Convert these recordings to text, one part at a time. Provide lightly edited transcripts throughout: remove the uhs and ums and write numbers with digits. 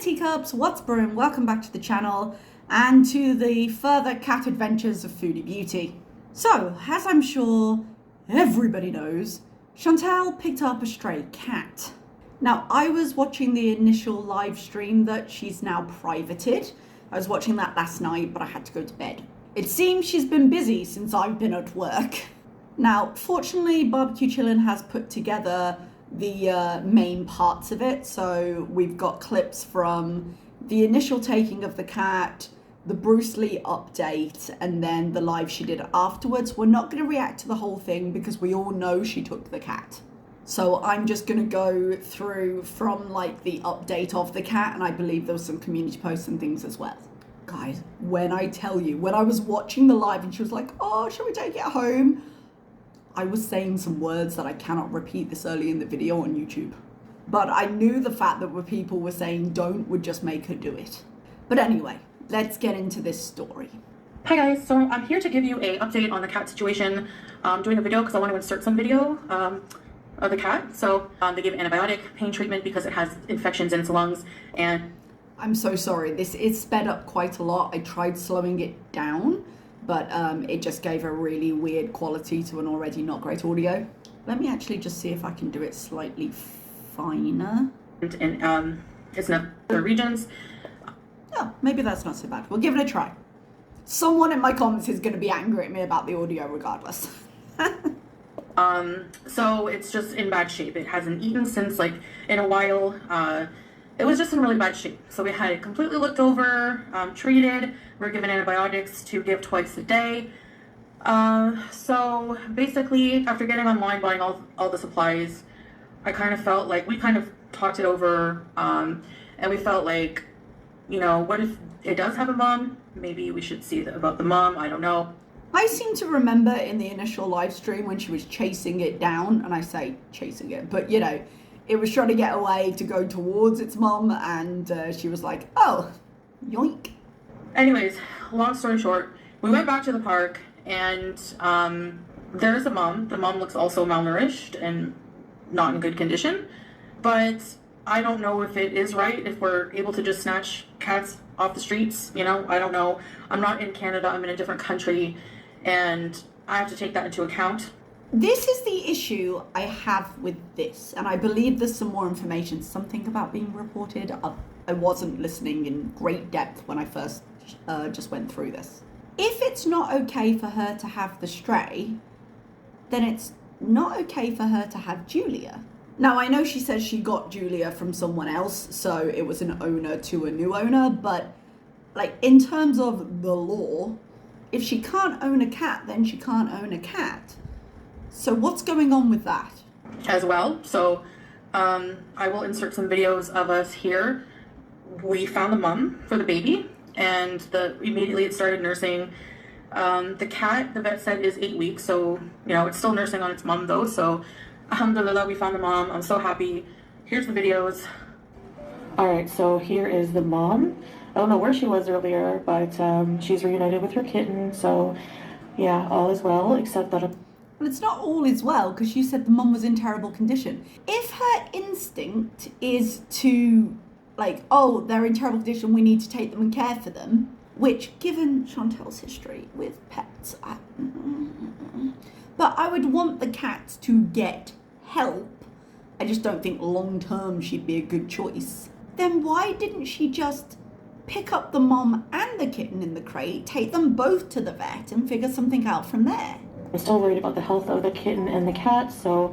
teacups, what's brewing? Welcome back to the channel and to the further cat adventures of Foodie Beauty. So, as I'm sure everybody knows, Chantal picked up a stray cat. Now, I was watching the initial live stream that she's now privated. I was watching that last night, but I had to go to bed. It seems she's been busy since I've been at work. Now, fortunately, Barbecue Chillin' has put together the main parts of it. So we've got clips from the initial taking of the cat, the Bruce Lee update, and then the live she did afterwards. We're not going to react to the whole thing because we all know she took the cat. So I'm just going to go through from like the update of the cat, and I believe there was some community posts and things as well. Guys, when I tell you, when I was watching the live and she was like, oh, shall we take it home? I was saying some words that I cannot repeat this early in the video on YouTube. But I knew the fact that people were saying don't would just make her do it. But anyway, let's get into this story. Hi guys, so I'm here to give you an update on the cat situation. I'm doing a video because I want to insert some video of the cat. So they give antibiotic pain treatment because it has infections in its lungs. And I'm so sorry, this is sped up quite a lot. I tried slowing it down, but it just gave a really weird quality to an already not great audio. Let me actually just see if I can do it slightly finer. And it's in other regions. Oh, maybe that's not so bad. We'll give it a try. Someone in my comments is going to be angry at me about the audio regardless. So it's just in bad shape. It hasn't eaten since like in a while. It was just in really bad shape. So we had it completely looked over, treated. We're given antibiotics to give twice a day. So basically, after getting online, buying all the supplies, I kind of felt like we kind of talked it over, and we felt like, you know, what if it does have a mom? Maybe we should see about the mom. I don't know. I seem to remember in the initial live stream when she was chasing it down, and I say chasing it, but you know, it was trying to get away to go towards its mom, and she was like, oh, yoink. Anyways, long story short, we went back to the park, and there's a mom. The mom looks also malnourished and not in good condition, but I don't know if it is right, if we're able to just snatch cats off the streets, you know, I don't know. I'm not in Canada, I'm in a different country, and I have to take that into account. This is the issue I have with this, and I believe there's some more information, something about being reported. I wasn't listening in great depth when I first just went through this. If it's not okay for her to have the stray, then it's not okay for her to have Julia. Now, I know she says she got Julia from someone else, so it was an owner to a new owner, but like in terms of the law, if she can't own a cat, then she can't own a cat. So what's going on with that? As well, so I will insert some videos of us here. We found the mom for the baby, and immediately it started nursing. The cat, the vet said, is 8 weeks, so you know it's still nursing on its mom though. So alhamdulillah, we found the mom. I'm so happy. Here's the videos. All right, so here is the mom. I don't know where she was earlier, but she's reunited with her kitten. So yeah, all is well, except that. Well, it's not all is well, because you said the mum was in terrible condition. If her instinct is to, like, oh, they're in terrible condition, we need to take them and care for them, which, given Chantal's history with pets, but I would want the cats to get help. I just don't think long-term she'd be a good choice. Then why didn't she just pick up the mom and the kitten in the crate, take them both to the vet, and figure something out from there? I'm still worried about the health of the kitten and the cat, so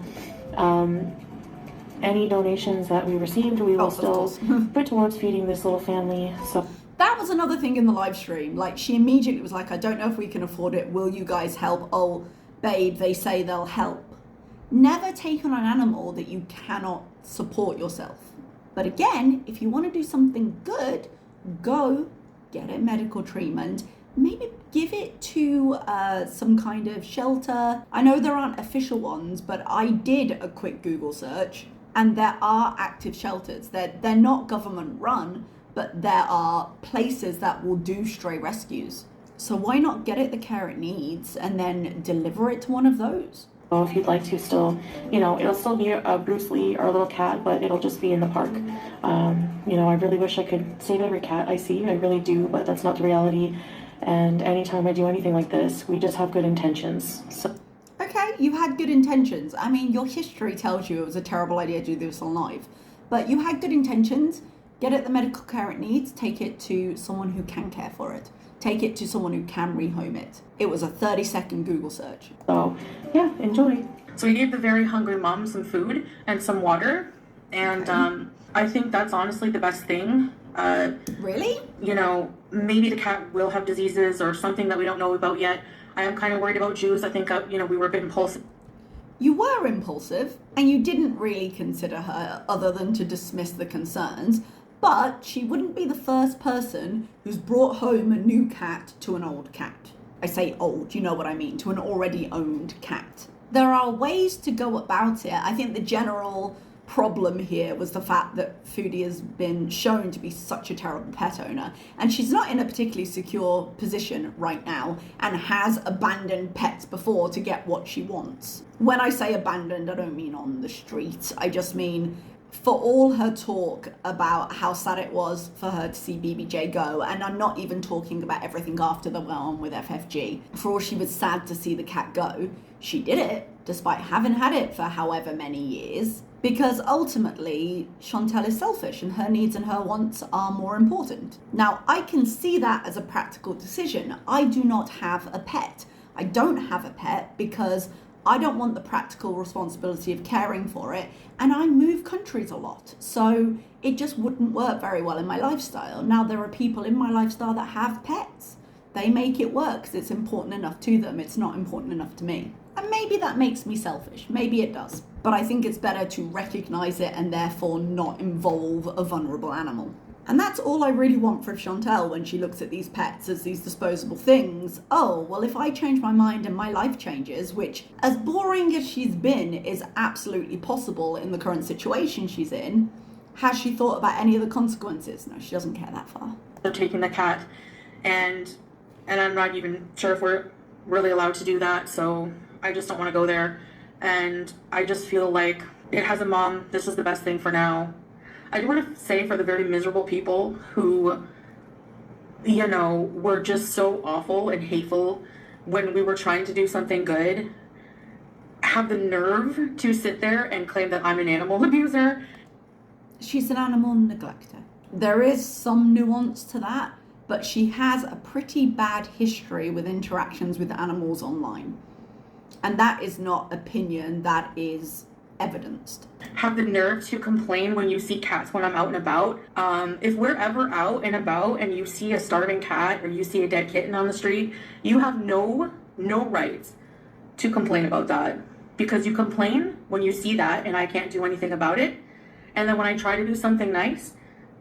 any donations that we received, we will still put towards feeding this little family. So that was another thing in the live stream. Like, she immediately was like, I don't know if we can afford it. Will you guys help? Oh, babe, they say they'll help. Never take on an animal that you cannot support yourself. But again, if you want to do something good, go get it medical treatment. Maybe give it to some kind of shelter. I know there aren't official ones, but I did a quick Google search, and there are active shelters. They're not government run, but there are places that will do stray rescues. So why not get it the care it needs and then deliver it to one of those? So if you'd like to still, it'll still be a Bruce Lee or a little cat, but it'll just be in the park. I really wish I could save every cat I see. I really do, but that's not the reality. And anytime I do anything like this, we just have good intentions. So. Okay, you had good intentions. I mean, your history tells you it was a terrible idea to do this on live. But you had good intentions. Get it the medical care it needs. Take it to someone who can care for it. Take it to someone who can rehome it. It was a 30-second Google search. So, yeah, enjoy. So we gave the very hungry mom some food and some water. And I think that's honestly the best thing. Really? Maybe the cat will have diseases or something that we don't know about yet. I am kind of worried about Jews. I think, we were a bit impulsive. You were impulsive, and you didn't really consider her other than to dismiss the concerns, but she wouldn't be the first person who's brought home a new cat to an old cat. I say old, you know what I mean, to an already owned cat. There are ways to go about it. I think the general problem here was the fact that Foodie has been shown to be such a terrible pet owner, and she's not in a particularly secure position right now and has abandoned pets before to get what she wants. When I say abandoned, I don't mean on the street. I just mean for all her talk about how sad it was for her to see BBJ go, and I'm not even talking about everything after that went on with FFG, for all she was sad to see the cat go, she did it despite having had it for however many years, because ultimately Chantal is selfish and her needs and her wants are more important. Now, I can see that as a practical decision. I do not have a pet. I don't have a pet because I don't want the practical responsibility of caring for it, and I move countries a lot, so it just wouldn't work very well in my lifestyle. Now, there are people in my lifestyle that have pets. They make it work because it's important enough to them. It's not important enough to me. And maybe that makes me selfish. Maybe it does. But I think it's better to recognize it and therefore not involve a vulnerable animal. And that's all I really want for Chantal when she looks at these pets as these disposable things. Oh, well, if I change my mind and my life changes, which, as boring as she's been, is absolutely possible in the current situation she's in, has she thought about any of the consequences? No, she doesn't care that far. They're taking the cat, and I'm not even sure if we're really allowed to do that, so I just don't want to go there. And I just feel like it has a mom. This is the best thing for now. I do want to say for the very miserable people who, were just so awful and hateful when we were trying to do something good, have the nerve to sit there and claim that I'm an animal abuser. She's an animal neglector. There is some nuance to that, but she has a pretty bad history with interactions with animals online. And that is not opinion, that is evidenced. Have the nerve to complain when you see cats when I'm out and about. If we're ever out and about and you see a starving cat or you see a dead kitten on the street, you have no right to complain about that. Because you complain when you see that and I can't do anything about it. And then when I try to do something nice,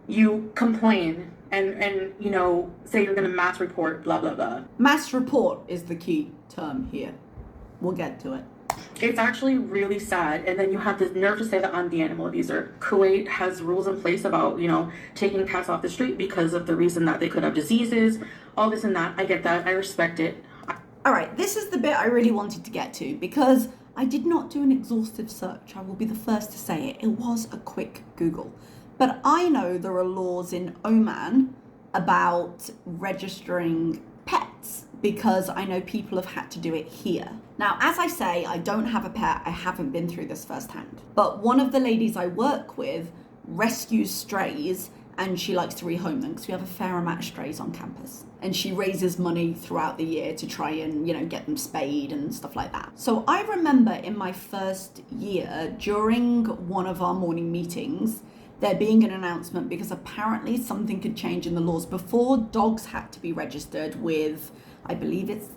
you complain and say you're going to mass report, blah, blah, blah. Mass report is the key term here. We'll get to it. It's actually really sad. And then you have the nerve to say that I'm the animal abuser. Kuwait has rules in place about, taking cats off the street because of the reason that they could have diseases, all this and that. I get that. I respect it. All right, this is the bit I really wanted to get to because I did not do an exhaustive search. I will be the first to say it. It was a quick Google. But I know there are laws in Oman about registering pets because I know people have had to do it here. Now, as I say, I don't have a pet. I haven't been through this firsthand. But one of the ladies I work with rescues strays and she likes to rehome them because we have a fair amount of strays on campus. And she raises money throughout the year to try and, get them spayed and stuff like that. So I remember in my first year, during one of our morning meetings, there being an announcement because apparently something could change in the laws. Before, dogs had to be registered with, I believe it's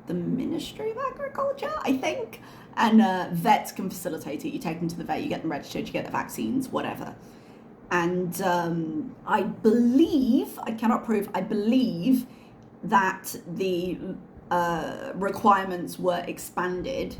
the Ministry of Agriculture, I think. And vets can facilitate it. You take them to the vet, you get them registered, you get the vaccines, whatever. And I believe, I cannot prove, I believe that the requirements were expanded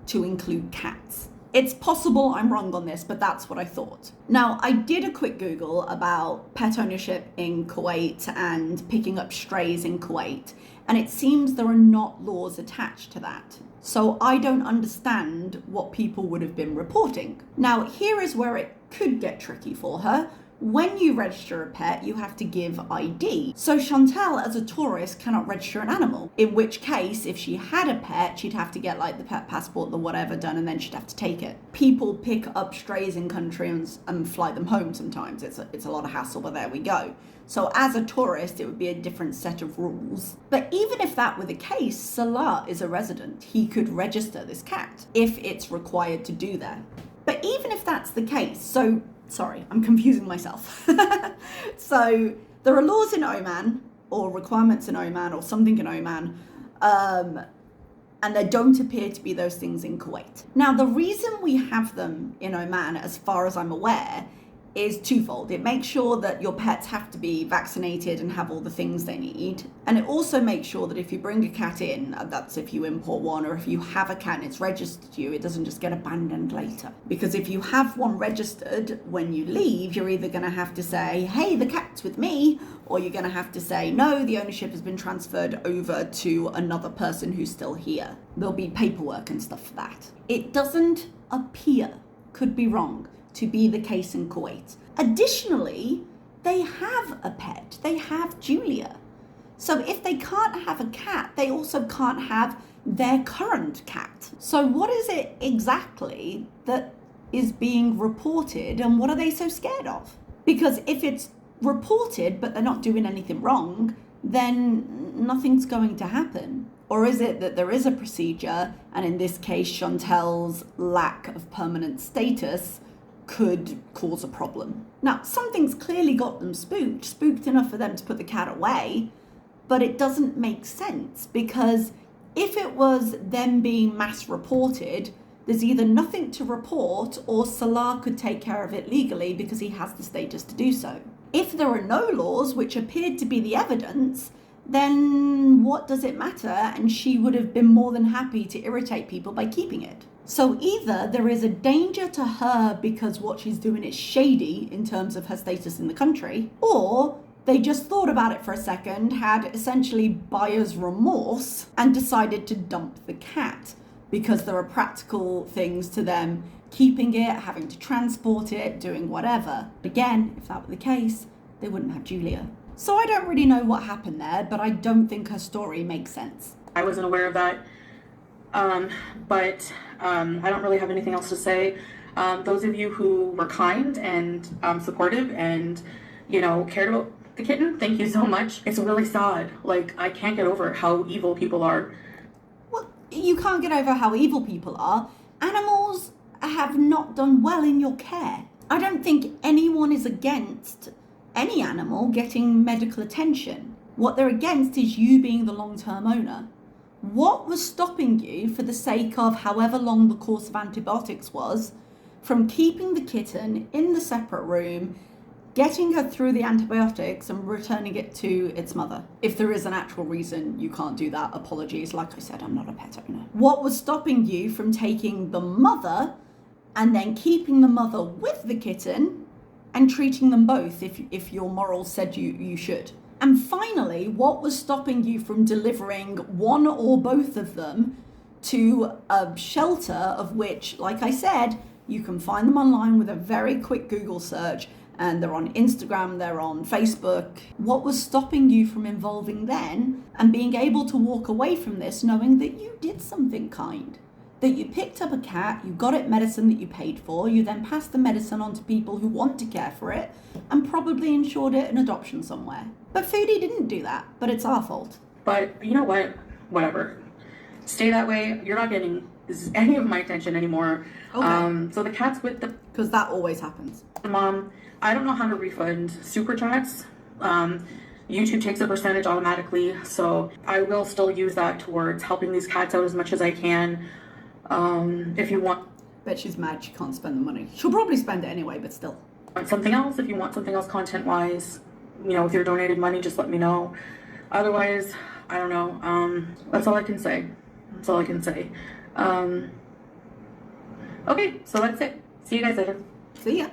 to include cats. It's possible I'm wrong on this, but that's what I thought. Now, I did a quick Google about pet ownership in Kuwait and picking up strays in Kuwait, and it seems there are not laws attached to that. So I don't understand what people would have been reporting. Now, here is where it could get tricky for her. When you register a pet, you have to give ID. So Chantal, as a tourist, cannot register an animal. In which case, if she had a pet, she'd have to get like the pet passport, the whatever done, and then she'd have to take it. People pick up strays in country and fly them home sometimes. It's a lot of hassle, but there we go. So as a tourist, it would be a different set of rules. But even if that were the case, Salah is a resident. He could register this cat if it's required to do that. But even if that's the case, sorry, I'm confusing myself. So there are laws in Oman, or requirements in Oman, or something in Oman, and there don't appear to be those things in Kuwait. Now, the reason we have them in Oman, as far as I'm aware, is twofold. It makes sure that your pets have to be vaccinated and have all the things they need. And it also makes sure that if you bring a cat in, that's if you import one, or if you have a cat and it's registered to you, it doesn't just get abandoned later. Because if you have one registered, when you leave, you're either going to have to say, hey, the cat's with me, or you're going to have to say, no, the ownership has been transferred over to another person who's still here. There'll be paperwork and stuff for that. It doesn't appear, could be wrong, to be the case in Kuwait. Additionally, they have a pet. They have Julia. So if they can't have a cat, they also can't have their current cat. So what is it exactly that is being reported, and what are they so scared of? Because if it's reported but they're not doing anything wrong, then nothing's going to happen. Or is it that there is a procedure, and in this case, Chantal's lack of permanent status could cause a problem? Now, something's clearly got them spooked enough for them to put the cat away, but it doesn't make sense, because if it was them being mass reported, there's either nothing to report, or Salah could take care of it legally because he has the status to do so. If there are no laws, which appeared to be the evidence, then what does it matter? And she would have been more than happy to irritate people by keeping it. So either there is a danger to her because what she's doing is shady in terms of her status in the country, or they just thought about it for a second, had essentially buyer's remorse, and decided to dump the cat because there are practical things to them keeping it, having to transport it, doing whatever. Again, if that were the case, they wouldn't have Julia. So I don't really know what happened there, but I don't think her story makes sense. I wasn't aware of that. But I don't really have anything else to say. Those of you who were kind and supportive and, cared about the kitten, thank you so much. It's really sad. Like, I can't get over how evil people are. Well, you can't get over how evil people are. Animals have not done well in your care. I don't think anyone is against any animal getting medical attention. What they're against is you being the long-term owner. What was stopping you, for the sake of however long the course of antibiotics was, from keeping the kitten in the separate room, getting her through the antibiotics and returning it to its mother? If there is an actual reason you can't do that, apologies. Like I said, I'm not a pet owner. What was stopping you from taking the mother and then keeping the mother with the kitten and treating them both if your morals said you should? And finally, what was stopping you from delivering one or both of them to a shelter of which, like I said, you can find them online with a very quick Google search, and they're on Instagram, they're on Facebook. What was stopping you from involving them and being able to walk away from this knowing that you did something kind? That you picked up a cat, you got it medicine that you paid for, you then passed the medicine on to people who want to care for it, and probably insured it an adoption somewhere. But Foodie didn't do that, but it's our fault. But you know what? Whatever. Stay that way. You're not getting any of my attention anymore. Okay. So the cat's with the... Because that always happens. Mom, I don't know how to refund super chats. YouTube takes a percentage automatically, so I will still use that towards helping these cats out as much as I can. If you want... Bet she's mad she can't spend the money. She'll probably spend it anyway, but still. Something else, if you want something else content-wise, with your donated money, just let me know. Otherwise, I don't know. That's all I can say. Okay, so that's it. See you guys later. See ya.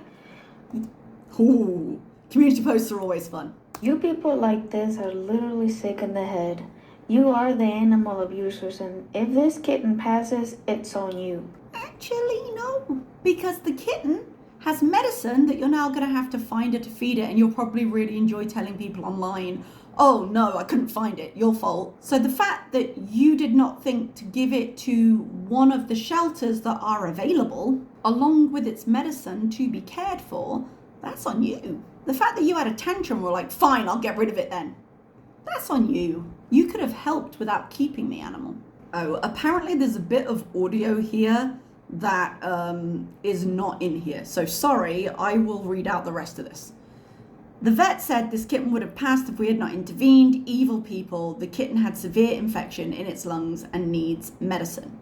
Ooh, community posts are always fun. You people like this are literally sick in the head. You are the animal abusers, and if this kitten passes, it's on you. Actually, no, because the kitten has medicine that you're now going to have to find her to feed it, and you'll probably really enjoy telling people online, oh no, I couldn't find it, your fault. So the fact that you did not think to give it to one of the shelters that are available, along with its medicine to be cared for, that's on you. The fact that you had a tantrum were like, fine, I'll get rid of it then. That's on you. You could have helped without keeping the animal. Oh, apparently there's a bit of audio here that is not in here. So sorry, I will read out the rest of this. The vet said this kitten would have passed if we had not intervened. Evil people. The kitten had severe infection in its lungs and needs medicine.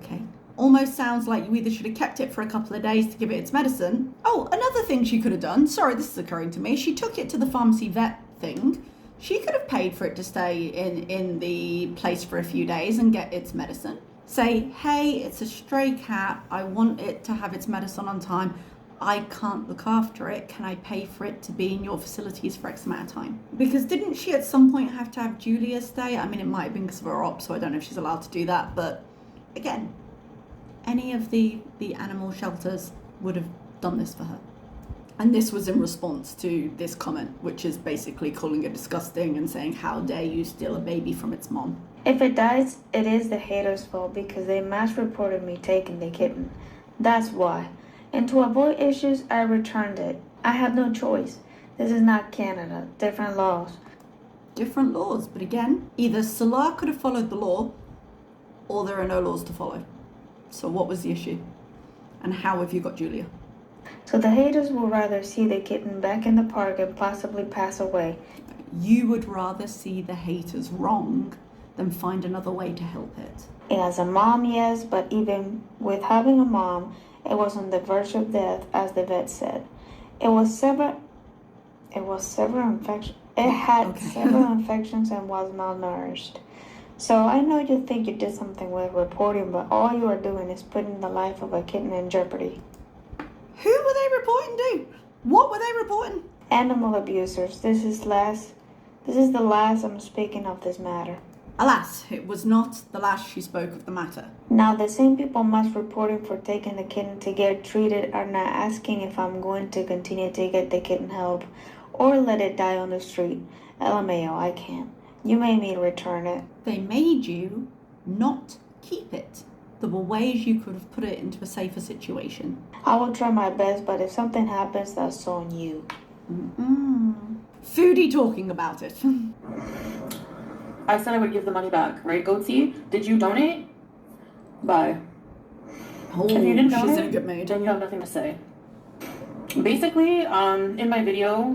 Okay. Almost sounds like you either should have kept it for a couple of days to give it its medicine. Oh, another thing she could have done. Sorry, this is occurring to me. She took it to the pharmacy vet thing. She could have paid for it to stay in the place for a few days and get its medicine. Say, hey, it's a stray cat. I want it to have its medicine on time. I can't look after it. Can I pay for it to be in your facilities for X amount of time? Because didn't she at some point have to have Julia stay? I mean, it might have been because of her op, so I don't know if she's allowed to do that. But again, any of the animal shelters would have done this for her. And this was in response to this comment, which is basically calling it disgusting and saying, how dare you steal a baby from its mom? If it dies, it is the haters' fault because they mass reported me taking the kitten. That's why. And to avoid issues, I returned it. I have no choice. This is not Canada. Different laws. Different laws, but again, either Salah could have followed the law, or there are no laws to follow. So what was the issue? And how have you got Julia? So the haters will rather see the kitten back in the park and possibly pass away. You would rather see the haters wrong than find another way to help it. As a mom, yes, but even with having a mom, it was on the verge of death, as the vet said. It had several infections and was malnourished. So I know you think you did something with reporting, but all you are doing is putting the life of a kitten in jeopardy. Who were they reporting to? What were they reporting? Animal abusers. This is the last I'm speaking of this matter. Alas, it was not the last she spoke of the matter. Now, the same people mass reporting for taking the kitten to get treated are not asking if I'm going to continue to get the kitten help or let it die on the street. LMAO, I can't. You made me return it. They made you not keep it. There were ways you could have put it into a safer situation. I will try my best, but if something happens, that's on you. Foodie talking about it. I said I would give the money back, right, Goatsy? Did you donate? Bye. Oh, If you didn't she's donate, in a good mood. then you have nothing to say. Basically, in my video,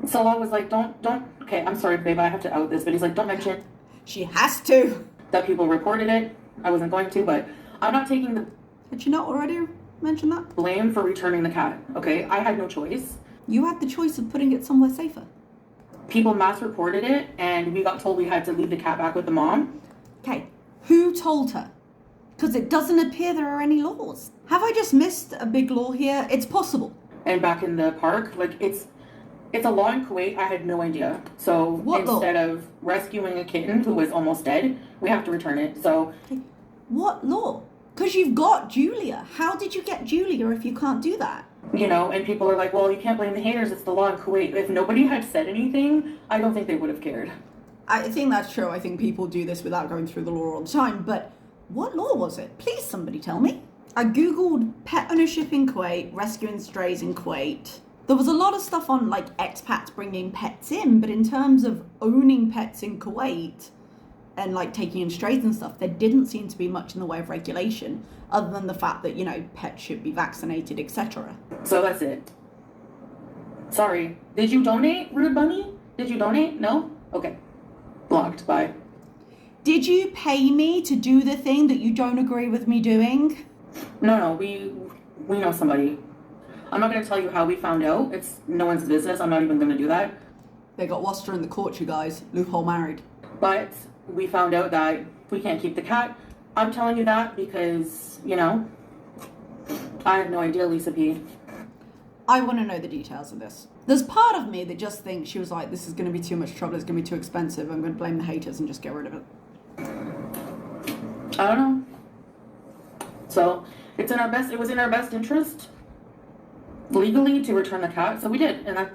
Salah was like, don't, okay, I'm sorry, babe, I have to out this, but he's like, don't mention She has to. that people reported it. I wasn't going to, but I'm not taking the Had you not already mentioned that? blame for returning the cat, okay? I had no choice. You had the choice of putting it somewhere safer. People mass reported it, and we got told we had to leave the cat back with the mom. Okay, who told her? Because it doesn't appear there are any laws. Have I just missed a big law here? It's possible. And back in the park, it's a law in Kuwait. I had no idea. So What law? instead of rescuing a kitten who was almost dead, we have to return it. So What law? Because you've got Julia. How did you get Julia if you can't do that? and people are like, well, you can't blame the haters. It's the law in Kuwait. If nobody had said anything, I don't think they would have cared. I think that's true. I think people do this without going through the law all the time. But what law was it? Please, somebody tell me. I googled pet ownership in Kuwait, rescuing strays in Kuwait. There was a lot of stuff on expats bringing pets in, but in terms of owning pets in Kuwait and taking in strays and stuff, there didn't seem to be much in the way of regulation, other than the fact that pets should be vaccinated, etc. So that's it. Sorry. Did you donate, Rude Bunny? Did you donate? No? Okay. Blocked. Bye. Did you pay me to do the thing that you don't agree with me doing? No, we know somebody. I'm not going to tell you how we found out. It's no one's business. I'm not even going to do that. They got Worcester in the court, you guys. Loophole married. But we found out that we can't keep the cat. I'm telling you that because, I have no idea, Lisa P. I want to know the details of this. There's part of me that just thinks she was like, this is going to be too much trouble, it's going to be too expensive, I'm going to blame the haters and just get rid of it. I don't know. So it was in our best interest legally to return the cat, so we did. And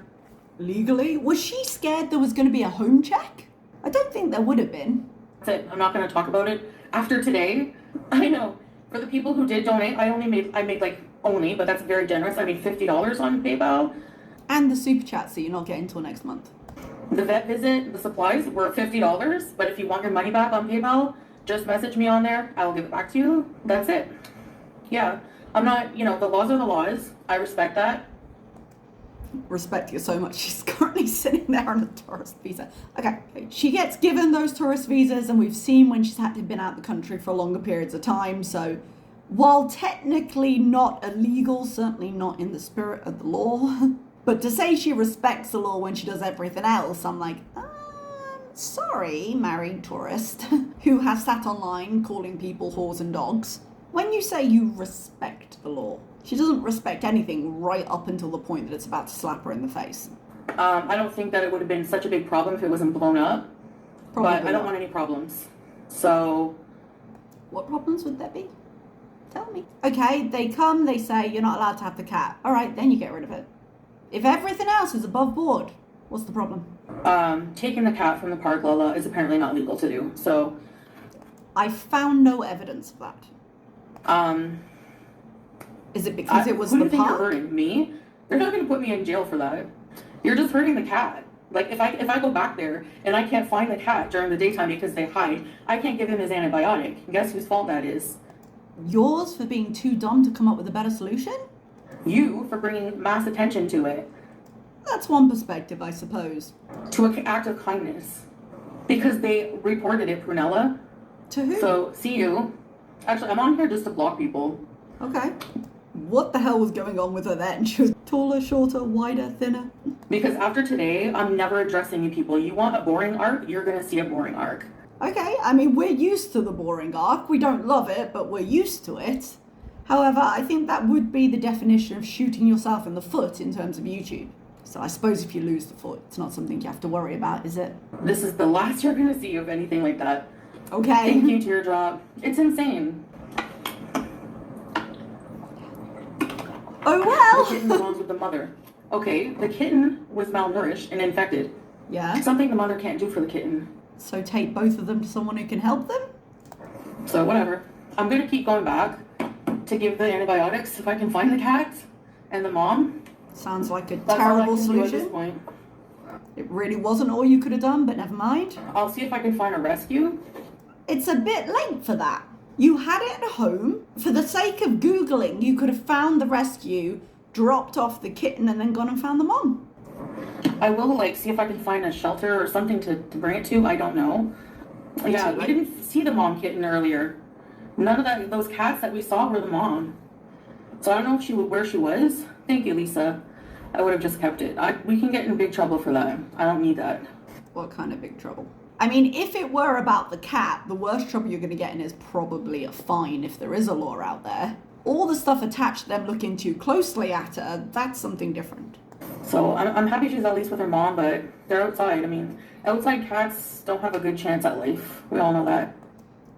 Legally? Was she scared there was going to be a home check? I don't think there would have been. that's it. I'm not going to talk about it. After today, I know, for the people who did donate, I made like only, but that's very generous. I made $50 on PayPal. And the super chat, so you're not getting until next month. The vet visit, the supplies were $50, but if you want your money back on PayPal, just message me on there. I will give it back to you. That's it. Yeah. I'm not, the laws are the laws. I respect that. Respect you so much. She's currently sitting there on a tourist visa. Okay. She gets given those tourist visas, and we've seen when she's had to been out the country for longer periods of time. So while technically not illegal, certainly not in the spirit of the law, but to say she respects the law when she does everything else, I'm like, sorry, married tourist who has sat online calling people whores and dogs. When you say you respect the law, she doesn't respect anything right up until the point that it's about to slap her in the face. I don't think that it would have been such a big problem if it wasn't blown up. Probably but I don't not. want any problems. So, What problems would there be? Tell me. Okay, they come, they say, you're not allowed to have the cat. All right, then you get rid of it. If everything else is above board, what's the problem? taking the cat from the park, Lola, is apparently not legal to do. So, I found no evidence of that. Is it because it was who do the you think you're park? hurting? Me? They're not going to put me in jail for that. You're just hurting the cat. Like, if I go back there and I can't find the cat during the daytime because they hide, I can't give him his antibiotic. Guess whose fault that is? Yours for being too dumb to come up with a better solution? You for bringing mass attention to it. That's one perspective, I suppose. To an act of kindness. Because they reported it, Prunella. To who? So, see you. Actually, I'm on here just to block people. Okay. What the hell was going on with her then? She was taller, shorter, wider, thinner? Because after today, I'm never addressing you people. You want a boring arc, you're gonna see a boring arc. Okay, I mean, we're used to the boring arc. We don't love it, but we're used to it. However, I think that would be the definition of shooting yourself in the foot in terms of YouTube. So I suppose if you lose the foot, it's not something you have to worry about, is it? This is the last you're gonna see of anything like that. Okay. Thank you, teardrop. It's insane. Oh The well. kitten belongs with the mother. Okay, the kitten was malnourished and infected. Yeah. Something the mother can't do for the kitten. So take both of them to someone who can help them? So whatever. I'm gonna keep going back to give the antibiotics if I can find the cat and the mom. Sounds like a That's all I terrible can do at this solution. point. It really wasn't all you could have done, but never mind. I'll see if I can find a rescue. It's a bit late for that. You had it at home. For the sake of Googling, you could have found the rescue, dropped off the kitten, and then gone and found the mom. I will see if I can find a shelter or something to bring it to. I don't know. Yeah, we didn't see the mom kitten earlier. None of those cats that we saw were the mom. So I don't know where she was. Thank you, Lisa. I would have just kept it. We can get in big trouble for that. I don't need that. What kind of big trouble? I mean, if it were about the cat, the worst trouble you're going to get in is probably a fine if there is a law out there. All the stuff attached to them looking too closely at her, that's something different. So I'm happy she's at least with her mom, but they're outside. I mean, outside cats don't have a good chance at life. We all know that.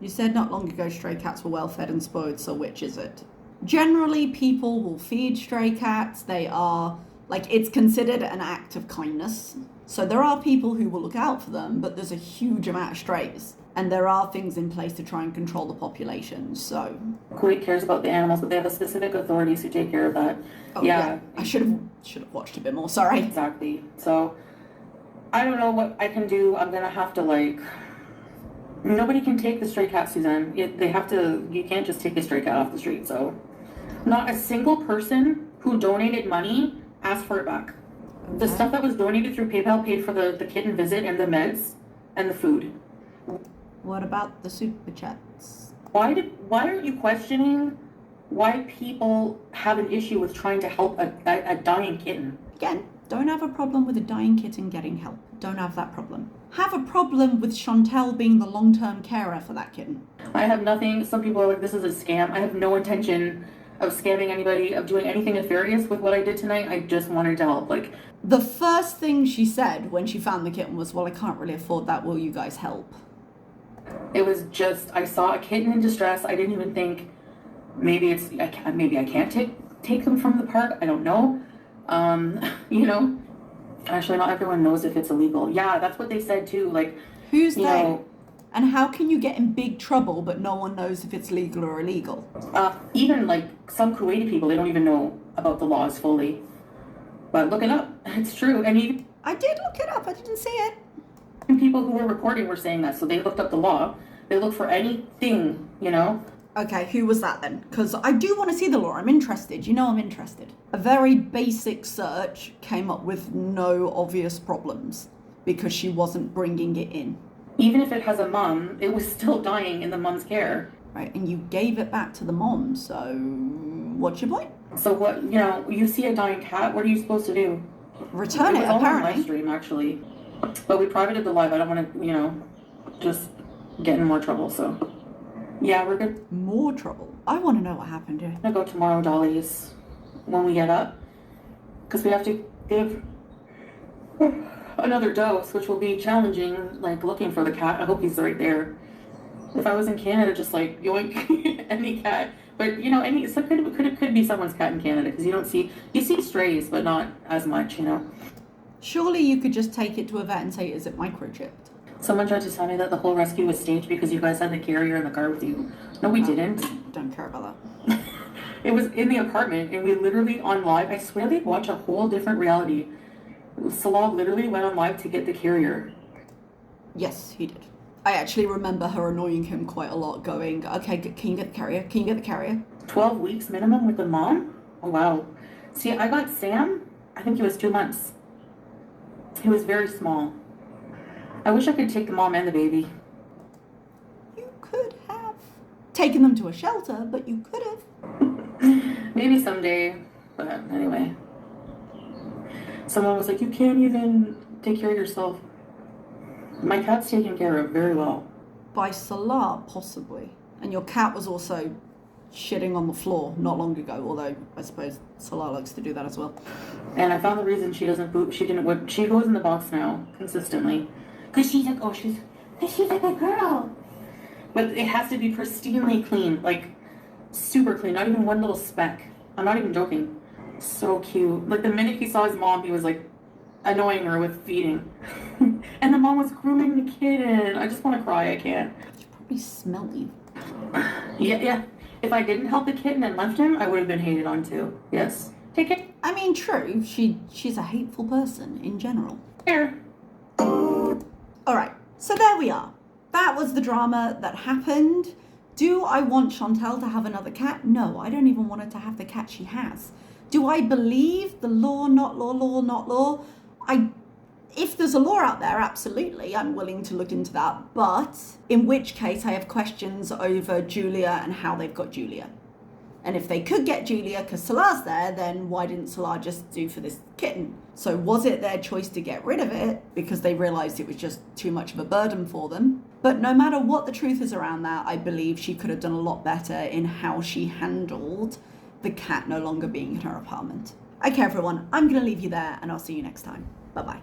You said not long ago stray cats were well fed and spoiled, so which is it? Generally, people will feed stray cats. They are, it's considered an act of kindness. So there are people who will look out for them, but there's a huge amount of strays. And there are things in place to try and control the population, so... Kuwait cares about the animals, but they have a specific authorities who take care of that. Oh, yeah. I should have watched a bit more, sorry. Exactly. So, I don't know what I can do. I'm gonna have to, Nobody can take the stray cat, Suzanne. You can't just take a stray cat off the street, so... Not a single person who donated money asked for it back. The stuff that was donated through PayPal paid for the kitten visit and the meds and the food. What about the super chats? Why aren't you questioning why people have an issue with trying to help a dying kitten? Again, don't have a problem with a dying kitten getting help. Don't have that problem. Have a problem with Chantal being the long-term carer for that kitten. I have nothing. Some people are like, this is a scam. I have no intention of scamming anybody, of doing anything nefarious with what I did tonight. I just wanted to help. Like, The first thing she said when she found the kitten was, well, I can't really afford that. Will you guys help? it was just, I saw a kitten in distress. I didn't even think maybe I can't take them from the park. I don't know. You know, actually not everyone knows if it's illegal. Yeah, that's what they said too. Like, Who's you they? know, And how can you get in big trouble but no one knows if it's legal or illegal? even like some Kuwaiti people, they don't even know about the laws fully. But look it up. It's true. And even I did look it up. I didn't see it. people who were recording were saying that. So they looked up the law. They look for anything, you know. Okay, who was that then? Because I do want to see the law. I'm interested. You know I'm interested. A very basic search came up with no obvious problems because she wasn't bringing it in. Even if it has a mum, it was still dying in the mum's care. Right, and you gave it back to the mom, so what's your point? So what, you know, you see a dying cat, what are you supposed to do? Return it, was all on live apparently. stream, actually. But we privated the live. I don't want to, you know, just get in more trouble, so. Yeah, we're good. More trouble. I want to know what happened here. I'm gonna go tomorrow, Dolly's, when we get up. Because we have to give another dose, which will be challenging, like looking for the cat. I hope he's right there. If I was in Canada, just like yoink, any cat. But you know, could be someone's cat in Canada because you see strays, but not as much, you know. Surely you could just take it to a vet and say, is it microchipped? Someone tried to tell me that the whole rescue was staged because you guys had the carrier in the car with you. No, we didn't. Don't care about that. It was in the apartment, and we literally on live. I swear they watch a whole different reality. Salah literally went on live to get the carrier. Yes, he did. I actually remember her annoying him quite a lot, going, okay, can you get the carrier? Can you get the carrier? 12 weeks minimum with the mom? Oh, wow. See, I got Sam, I think he was 2 months. He was very small. I wish I could take the mom and the baby. You could have taken them to a shelter, but you could have. Maybe someday, but anyway. Someone was like, you can't even take care of yourself. My cat's taken care of very well. By Salah, possibly. And your cat was also shitting on the floor not long ago, although I suppose Salah likes to do that as well. And I found the reason she doesn't poop. She goes in the box now consistently. Because she's a good girl. But it has to be pristinely clean, like super clean, not even one little speck. I'm not even joking. So cute. Like the minute he saw his mom, he was like annoying her with feeding. And the mom was grooming the kitten. I just want to cry, I can't. She probably smelled you. Yeah. If I didn't help the kitten and left him, I would have been hated on too. Yes. Take it. I mean, true, she's a hateful person in general. Here. Alright, so there we are. That was the drama that happened. Do I want Chantal to have another cat? No, I don't even want her to have the cat she has. Do I believe the law, not law? If there's a law out there, absolutely, I'm willing to look into that. But in which case, I have questions over Julia and how they've got Julia. And if they could get Julia because Salah's there, then why didn't Salah just do for this kitten? So was it their choice to get rid of it because they realised it was just too much of a burden for them? But no matter what the truth is around that, I believe she could have done a lot better in how she handled the cat no longer being in her apartment. Okay, everyone, I'm going to leave you there and I'll see you next time. Bye-bye.